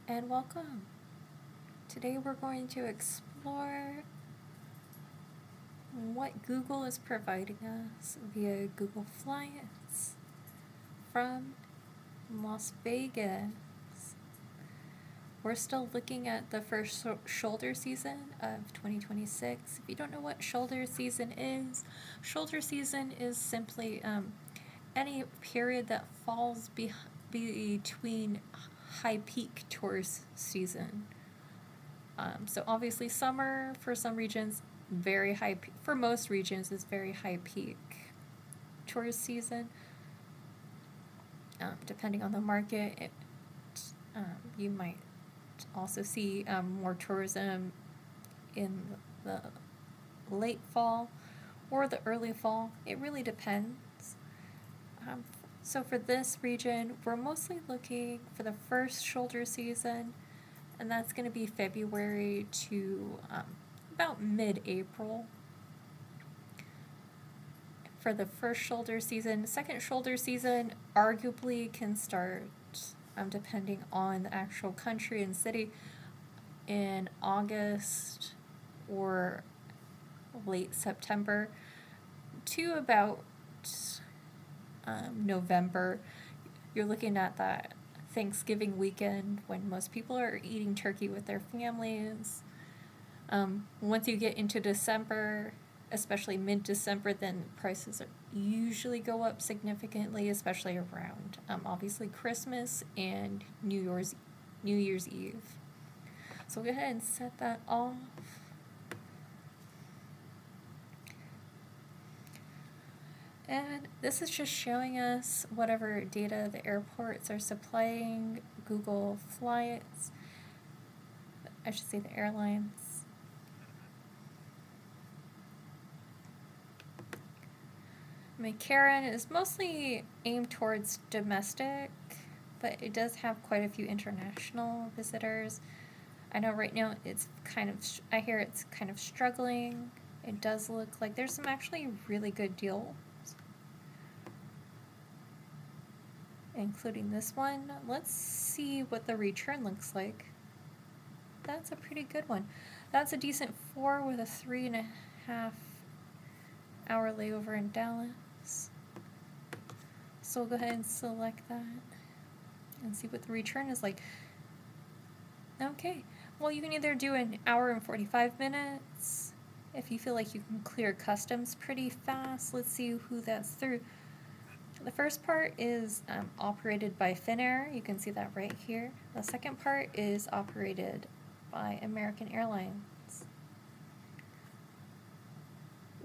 and welcome. Today we're going to explore what Google is providing us via Google Flights from Las Vegas. We're still looking at the first shoulder season of 2026. If you don't know what shoulder season is simply any period that falls between high peak tourist season. So obviously summer for some regions very high for most regions is very high peak tourist season. Depending on the market, you might also see more tourism in the late fall or the early fall. It really depends. So for this region, we're mostly looking for the first shoulder season, and that's going to be February to about mid-April for the first shoulder season. Second shoulder season arguably can start, depending on the actual country and city, in August or late September to about November. You're looking at that Thanksgiving weekend when most people are eating turkey with their families. Once you get into December, especially mid-December, then prices usually go up significantly, especially around obviously Christmas and New Year's Eve. So we'll go ahead and set that off. And this is just showing us whatever data the airports are supplying Google Flights. I should say the airlines. McCarran is mostly aimed towards domestic, but it does have quite a few international visitors. I know right now I hear it's kind of struggling. It does look like there's some actually really good deals, including this one. Let's see what the return looks like. That's a pretty good one. That's a decent 4 with a 3.5 hour layover in Dallas. So we'll go ahead and select that and see what the return is like. Okay, well, you can either do an hour and 45 minutes if you feel like you can clear customs pretty fast. Let's see who that's through. The first part is operated by Finnair. You can see that right here. The second part is operated by American Airlines.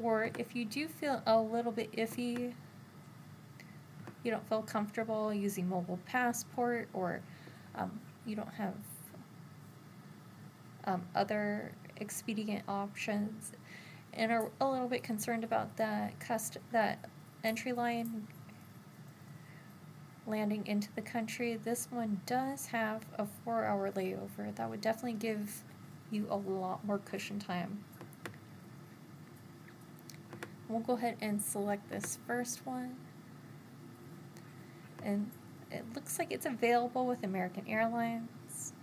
Or if you do feel a little bit iffy, you don't feel comfortable using mobile passport, or you don't have other expedient options, and are a little bit concerned about that entry line landing into the country, this one does have a 4-hour layover. That would definitely give you a lot more cushion time. We'll go ahead and select this first one. And it looks like it's available with American Airlines.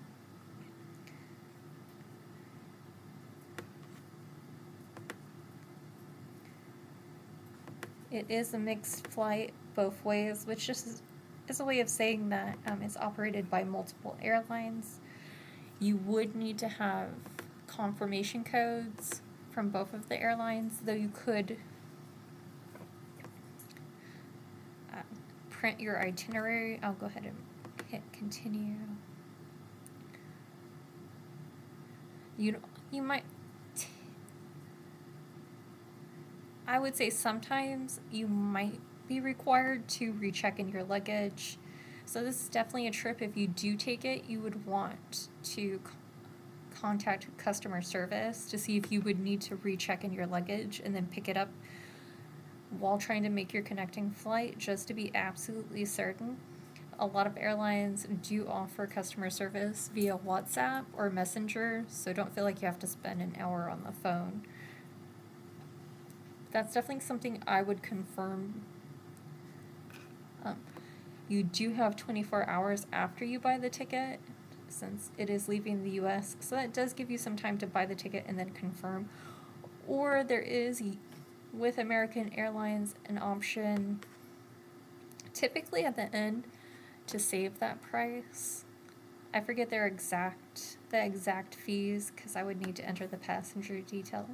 It is a mixed flight both ways, which just is a way of saying that it's operated by multiple airlines. You would need to have confirmation codes from both of the airlines, though you could print your itinerary. I'll go ahead and hit continue. You might, I would say sometimes you might be required to recheck in your luggage. So this is definitely a trip. If you do take it, you would want to contact customer service to see if you would need to recheck in your luggage and then pick it up while trying to make your connecting flight, just to be absolutely certain. A lot of airlines do offer customer service via WhatsApp or Messenger, so don't feel like you have to spend an hour on the phone. That's definitely something I would confirm. You do have 24 hours after you buy the ticket since it is leaving the US. So that does give you some time to buy the ticket and then confirm. Or there is, with American Airlines, an option typically at the end to save that price. I forget the exact fees because I would need to enter the passenger details.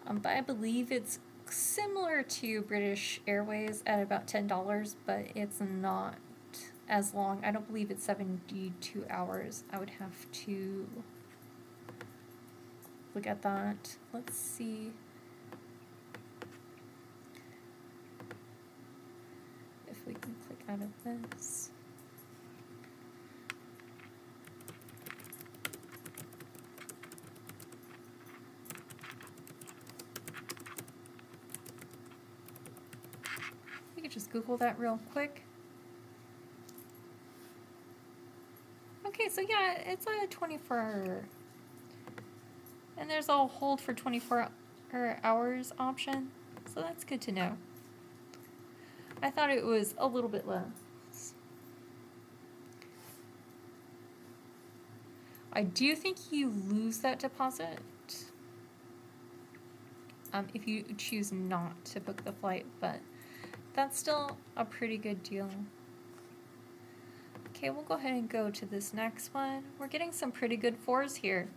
But I believe it's similar to British Airways at about $10, but it's not as long. I don't believe it's 72 hours. I would have to look at that. Let's see if we can click out of this. We could just Google that real quick. Okay, so yeah, it's a 24-hour, and there's a hold for 24 hours option, so that's good to know. I thought it was a little bit less. I do think you lose that deposit if you choose not to book the flight, but that's still a pretty good deal. Okay, we'll go ahead and go to this next one. We're getting some pretty good 4s here.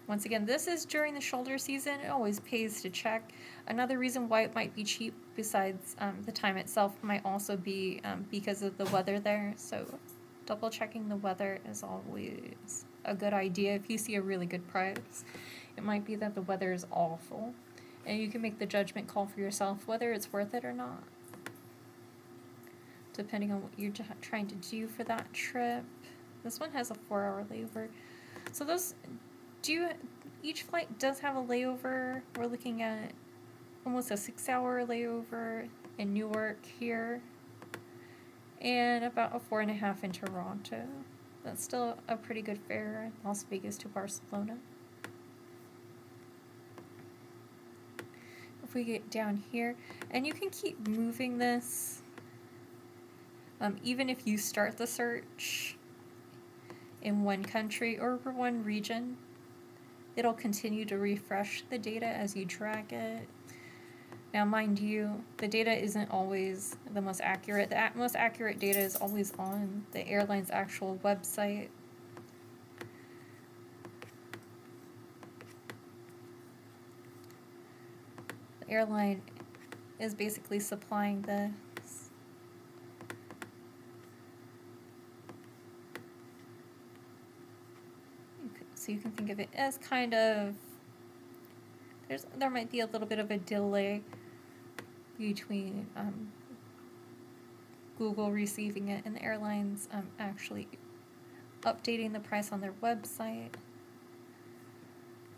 Once again, this is during the shoulder season. It always pays to check. Another reason why it might be cheap, besides the time itself, might also be because of the weather there. So double checking the weather is always a good idea. If you see a really good price, it might be that the weather is awful. And you can make the judgment call for yourself whether it's worth it or not, depending on what you're trying to do for that trip. This one has a 4-hour layover. So each flight does have a layover. We're looking at almost a 6-hour layover in Newark here, and about a 4.5 in Toronto. That's still a pretty good fare. Las Vegas to Barcelona. If we get down here, and you can keep moving this, even if you start the search in one country or one region, it'll continue to refresh the data as you drag it. Now, mind you, the data isn't always the most accurate. The most accurate data is always on the airline's actual website. The airline is basically supplying this. So you can think of it as kind of, there might be a little bit of a delay between Google receiving it and the airlines actually updating the price on their website.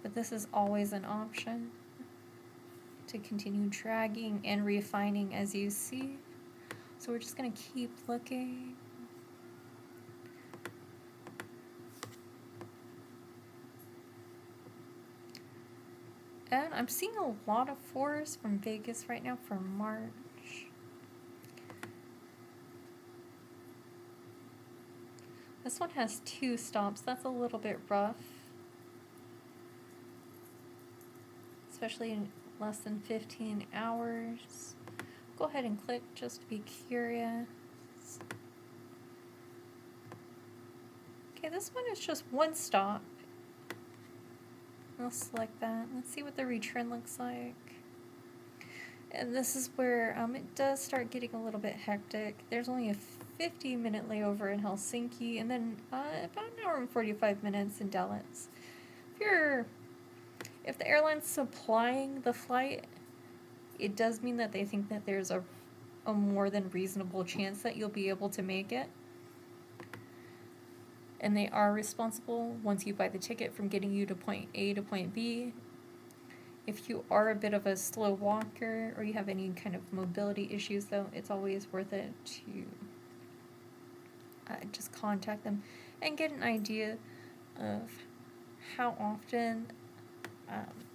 But this is always an option to continue dragging and refining as you see. So we're just going to keep looking. And I'm seeing a lot of 4s from Vegas right now for March. This one has 2 stops. That's a little bit rough, especially in less than 15 hours. Go ahead and click just to be curious. Okay, this one is just 1 stop. I'll select that. Let's see what the return looks like. And this is where it does start getting a little bit hectic. There's only a 50-minute layover in Helsinki, and then about an hour and 45 minutes in Dallas. If the airline's supplying the flight, it does mean that they think that there's a more than reasonable chance that you'll be able to make it. And they are responsible, once you buy the ticket, from getting you to point A to point B. If you are a bit of a slow walker or you have any kind of mobility issues, though, it's always worth it to just contact them and get an idea of how often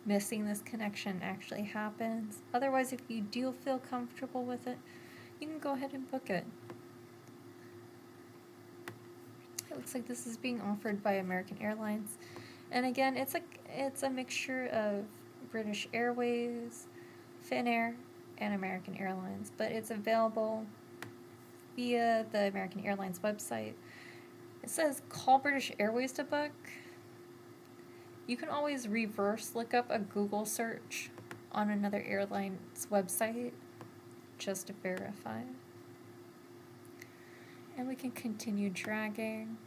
missing this connection actually happens. Otherwise, if you do feel comfortable with it, you can go ahead and book it. It looks like this is being offered by American Airlines. And again, it's a mixture of British Airways, Finnair, and American Airlines, but it's available via the American Airlines website. It says call British Airways to book. You can always reverse look up a Google search on another airline's website just to verify. And we can continue dragging.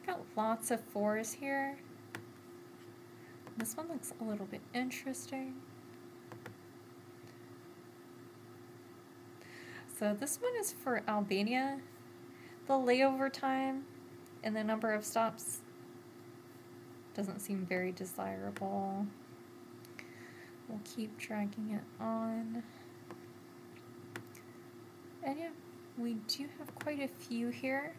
Got lots of 4s here. This one looks a little bit interesting. So this one is for Albania. The layover time and the number of stops doesn't seem very desirable. We'll keep dragging it on. And yeah, we do have quite a few here.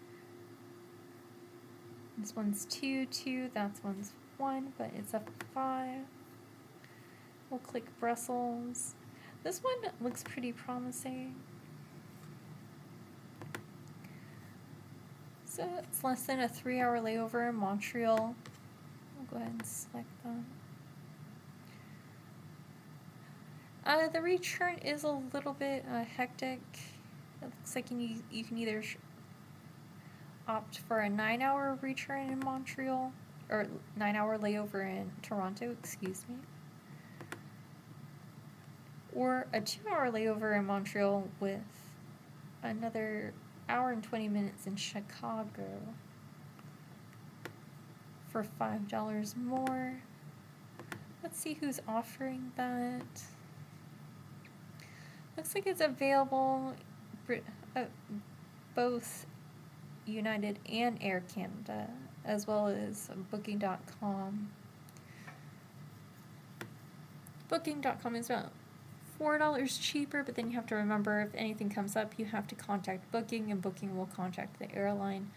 This one's 2, that one's 1, but it's a 5. We'll click Brussels. This one looks pretty promising. So it's less than a 3-hour layover in Montreal. I'll go ahead and select that. The return is a little bit hectic. It looks like you can either opt for a 9-hour return in Montreal, or 9-hour layover in Toronto, excuse me, or a 2-hour layover in Montreal with another hour and 20 minutes in Chicago for $5 more. Let's see who's offering that. Looks like it's available both United and Air Canada, as well as Booking.com. Booking.com is about $4 cheaper, but then you have to remember if anything comes up, you have to contact Booking, and Booking will contact the airline.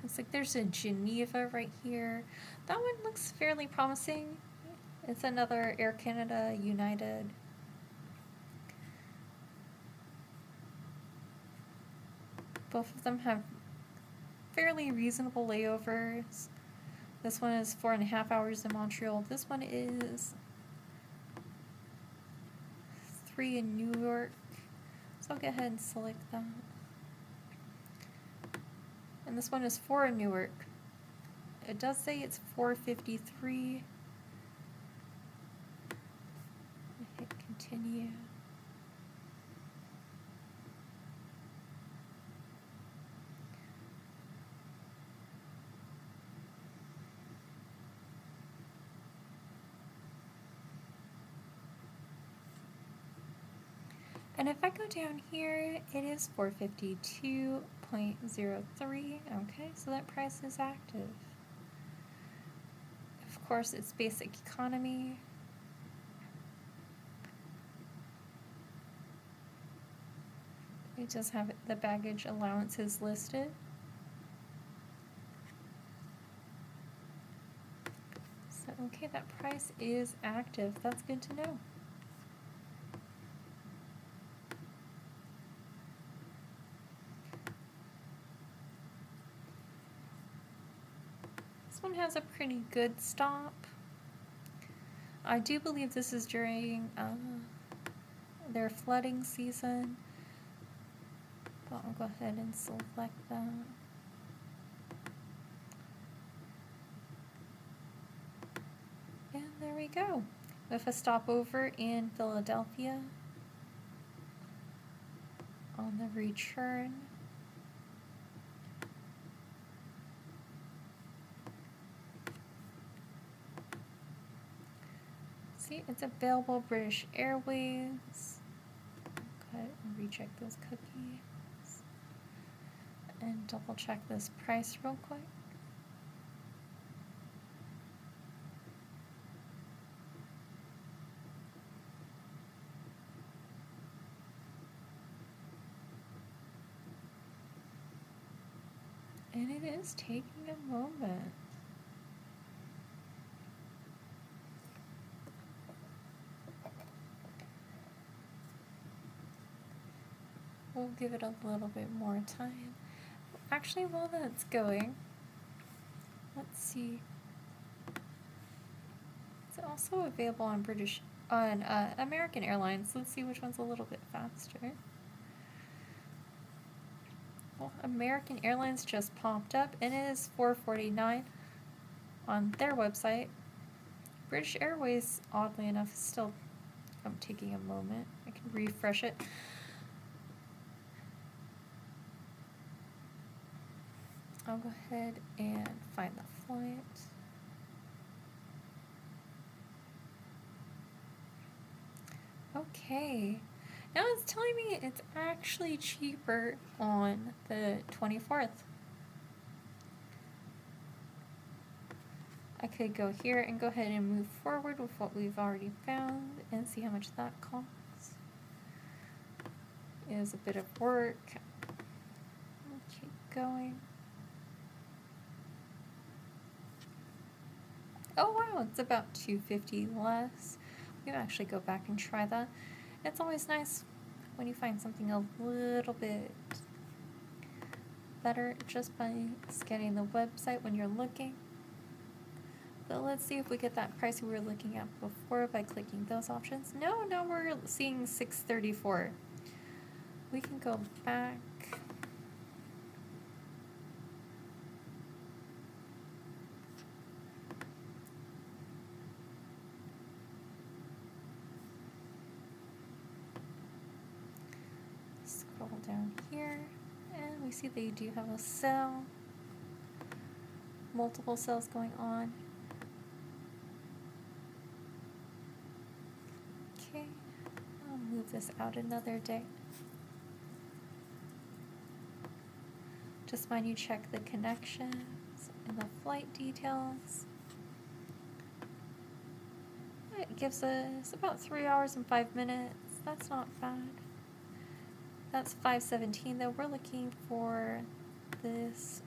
Looks like there's a Geneva right here. That one looks fairly promising. It's another Air Canada, United. Both of them have fairly reasonable layovers. This one is 4.5 hours in Montreal. This one is 3 in New York. So I'll go ahead and select that. And this one is 4 in Newark. It does say it's $4.53. Hit continue. And if I go down here, it is $452.03. Okay, so that price is active. Of course, it's basic economy. It does have the baggage allowances listed. So, okay, that price is active. That's good to know. This one has a pretty good stop. I do believe this is during their flooding season. But I'll go ahead and select that. And there we go. With a stopover in Philadelphia on the return. See, it's available British Airways. Go ahead and recheck those cookies. And double check this price real quick. And it is taking a moment. we'll give it a little bit more time. Actually, while that's going, let's see. It's also available on American Airlines. Let's see which one's a little bit faster. Well, American Airlines just popped up, and it is $4.49 on their website. British Airways, oddly enough, is still taking a moment. I can refresh it. I'll go ahead and find the flight. Okay. Now it's telling me it's actually cheaper on the 24th. I could go here and go ahead and move forward with what we've already found and see how much that costs. It was a bit of work. We'll keep going. Oh wow, it's about $2.50 less. We can actually go back and try that. It's always nice when you find something a little bit better just by scanning the website when you're looking. But let's see if we get that price we were looking at before by clicking those options. No, now we're seeing $6.34. We can go back. Scroll down here, and we see they do have a sale. Multiple sales going on. Okay, I'll move this out another day. Just mind you check the connections and the flight details. It gives us about 3 hours and 5 minutes. That's not bad. That's 5:17 though. We're looking for this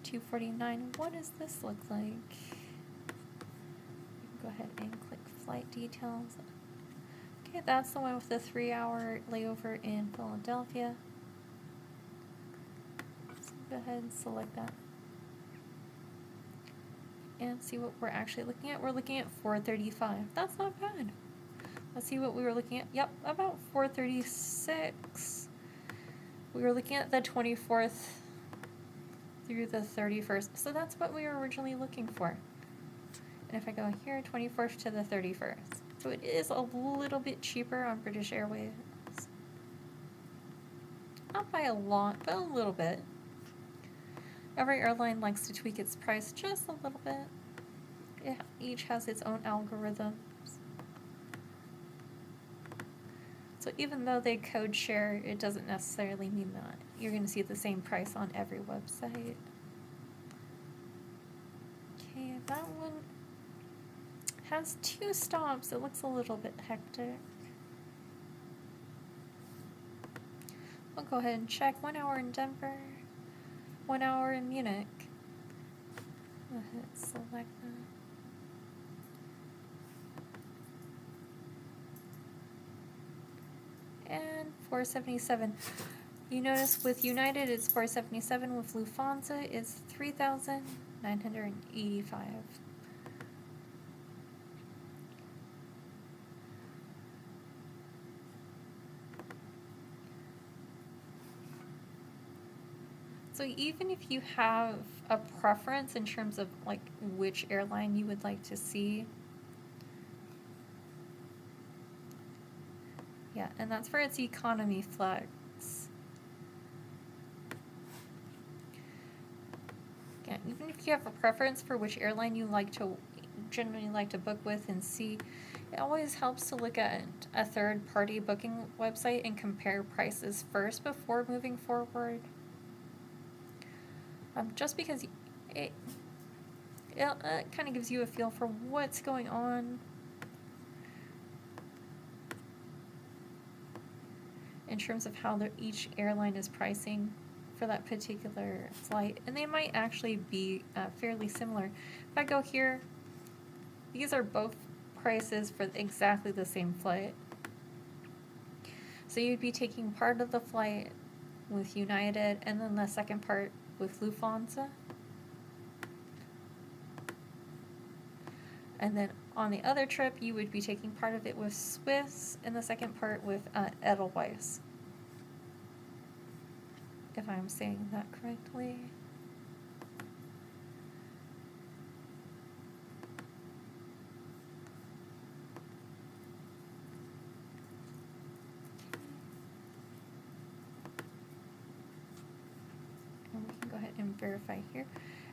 249. What does this look like? You can go ahead and click flight details. Okay, that's the one with the 3-hour layover in Philadelphia. So go ahead and select that. And see what we're actually looking at. We're looking at 435. That's not bad. Let's see what we were looking at. Yep, about 436. We were looking at the 24th through the 31st. So that's what we were originally looking for. And if I go here, 24th to the 31st. So it is a little bit cheaper on British Airways. Not by a lot, but a little bit. Every airline likes to tweak its price just a little bit. It each has its own algorithms. So even though they code share, it doesn't necessarily mean that you're going to see the same price on every website. Okay, that one has 2 stops. It looks a little bit hectic. I'll go ahead and check. 1 hour in Denver, 1 hour in Munich. Go ahead and select that. And 477. You notice with United it's 477. With Lufthansa it's 3,985. So even if you have a preference in terms of like which airline you would like to see, yeah, and that's for its economy flex. Yeah, even if you have a preference for which airline you generally like to book with and see, it always helps to look at a third-party booking website and compare prices first before moving forward. Just because it kind of gives you a feel for what's going on in terms of how each airline is pricing for that particular flight, and they might actually be fairly similar. If I go here, these are both prices for exactly the same flight. So you'd be taking part of the flight with United and then the second part with Lufthansa. And then on the other trip, you would be taking part of it with Swiss and the second part with Edelweiss. If I'm saying that correctly. And we can go ahead and verify here.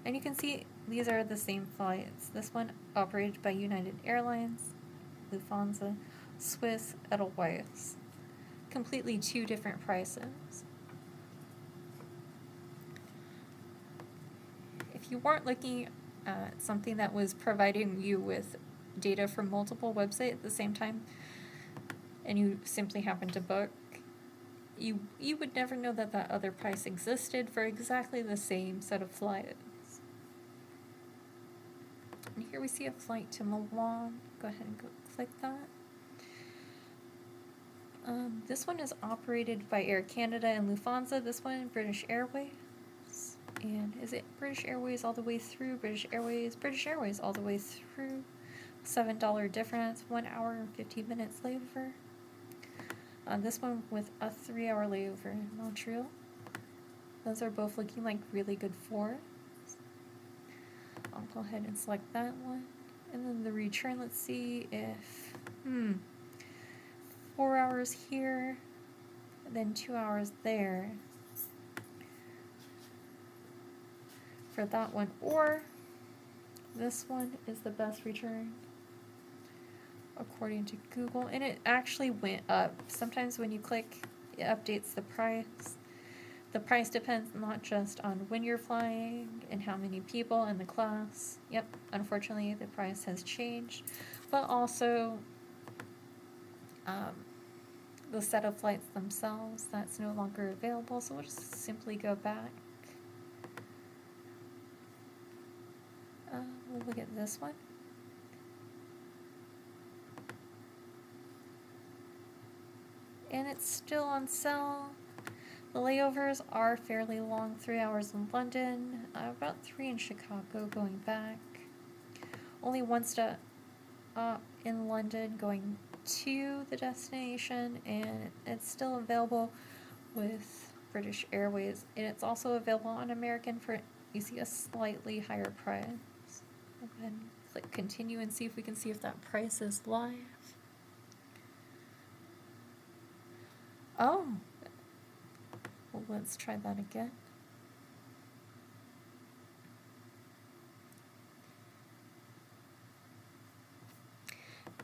And you can see these are the same flights. This one operated by United Airlines, Lufthansa, Swiss, Edelweiss. Completely two different prices. If you weren't looking at something that was providing you with data from multiple websites at the same time, and you simply happened to book, you would never know that that other price existed for exactly the same set of flights. And here we see a flight to Milan. Go ahead and click that. This one is operated by Air Canada and Lufthansa. This one, British Airways. And is it British Airways all the way through? British Airways all the way through. $7 difference, 1 hour and 15 minutes layover. This one with a 3-hour layover in Montreal. Those are both looking like really good fours. I'll go ahead and select that one. And then the return, let's see if, 4 hours here, and then 2 hours there for that one. Or this one is the best return according to Google, and it actually went up. Sometimes when you click, it updates the price. The price depends not just on when you're flying and how many people and the class. Yep, unfortunately the price has changed, but also the set of flights themselves, that's no longer available, so we'll just simply go back. We'll look at this one. And it's still on sale. The layovers are fairly long, 3 hours in London, about 3 in Chicago going back. Only 1 stop in London going to the destination, and it's still available with British Airways. And it's also available on American for, you see, a slightly higher price. I'll go ahead and click continue and see if we can see if that price is live. Oh, well, let's try that again.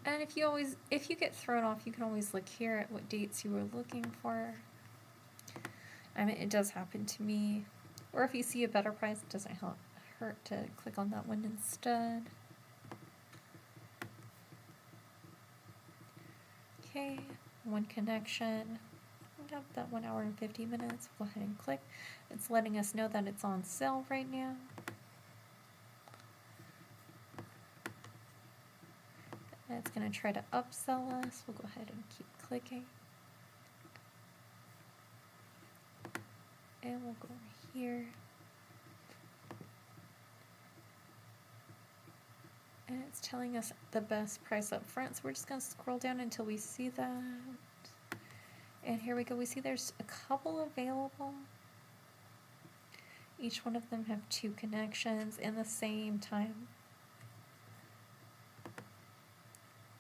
And if you get thrown off, you can always look here at what dates you were looking for. I mean, it does happen to me. Or if you see a better price, it doesn't hurt to click on that one instead. Okay, one connection. Got that 1 hour and 50 minutes. Go ahead and click. It's letting us know that it's on sale right now. And it's going to try to upsell us. We'll go ahead and keep clicking. And we'll go over here. And it's telling us the best price up front. So we're just going to scroll down until we see that. And here we go. We see there's a couple available. Each one of them have 2 connections in the same time.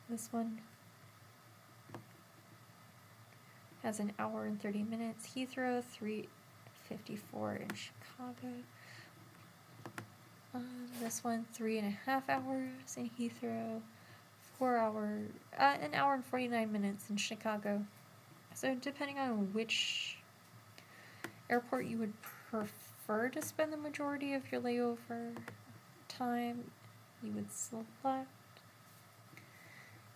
This one has 1 hour and 30 minutes. Heathrow, 3:54 in Chicago. This one, 3.5 hours in Heathrow. 1 hour and 49 minutes in Chicago. So depending on which airport you would prefer to spend the majority of your layover time, you would select.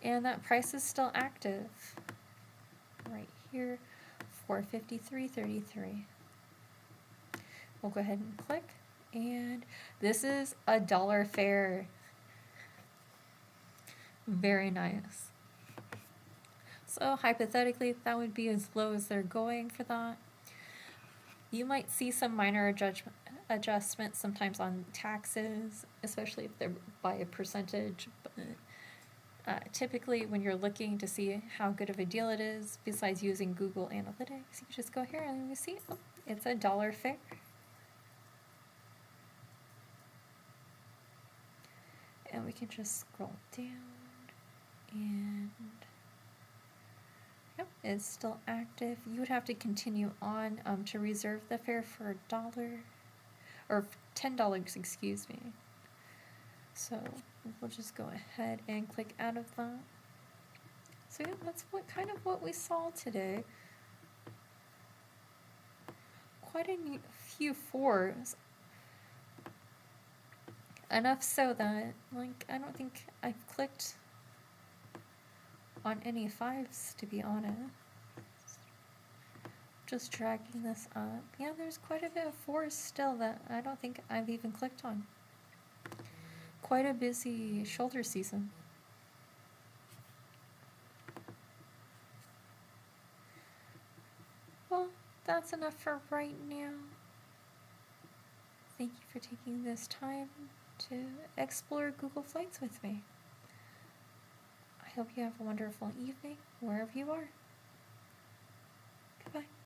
And that price is still active right here, $453.33. We'll go ahead and click, and this is a $1 fare. Very nice. So hypothetically, that would be as low as they're going for that. You might see some minor adjustments sometimes on taxes, especially if they're by a percentage. But typically, when you're looking to see how good of a deal it is, besides using Google Analytics, you just go here and you see, oh, it's $1 fair. And we can just scroll down, and yep, it's still active. You would have to continue on to reserve the fare for $1 or $10, excuse me. So we'll just go ahead and click out of that. So yeah, that's what we saw today. Quite a few fours. Enough so that, like, I don't think I've clicked on any fives, to be honest. Just dragging this up. Yeah, there's quite a bit of fours still that I don't think I've even clicked on. Quite a busy shoulder season. Well, that's enough for right now. Thank you for taking this time to explore Google Flights with me. I hope you have a wonderful evening wherever you are. Goodbye.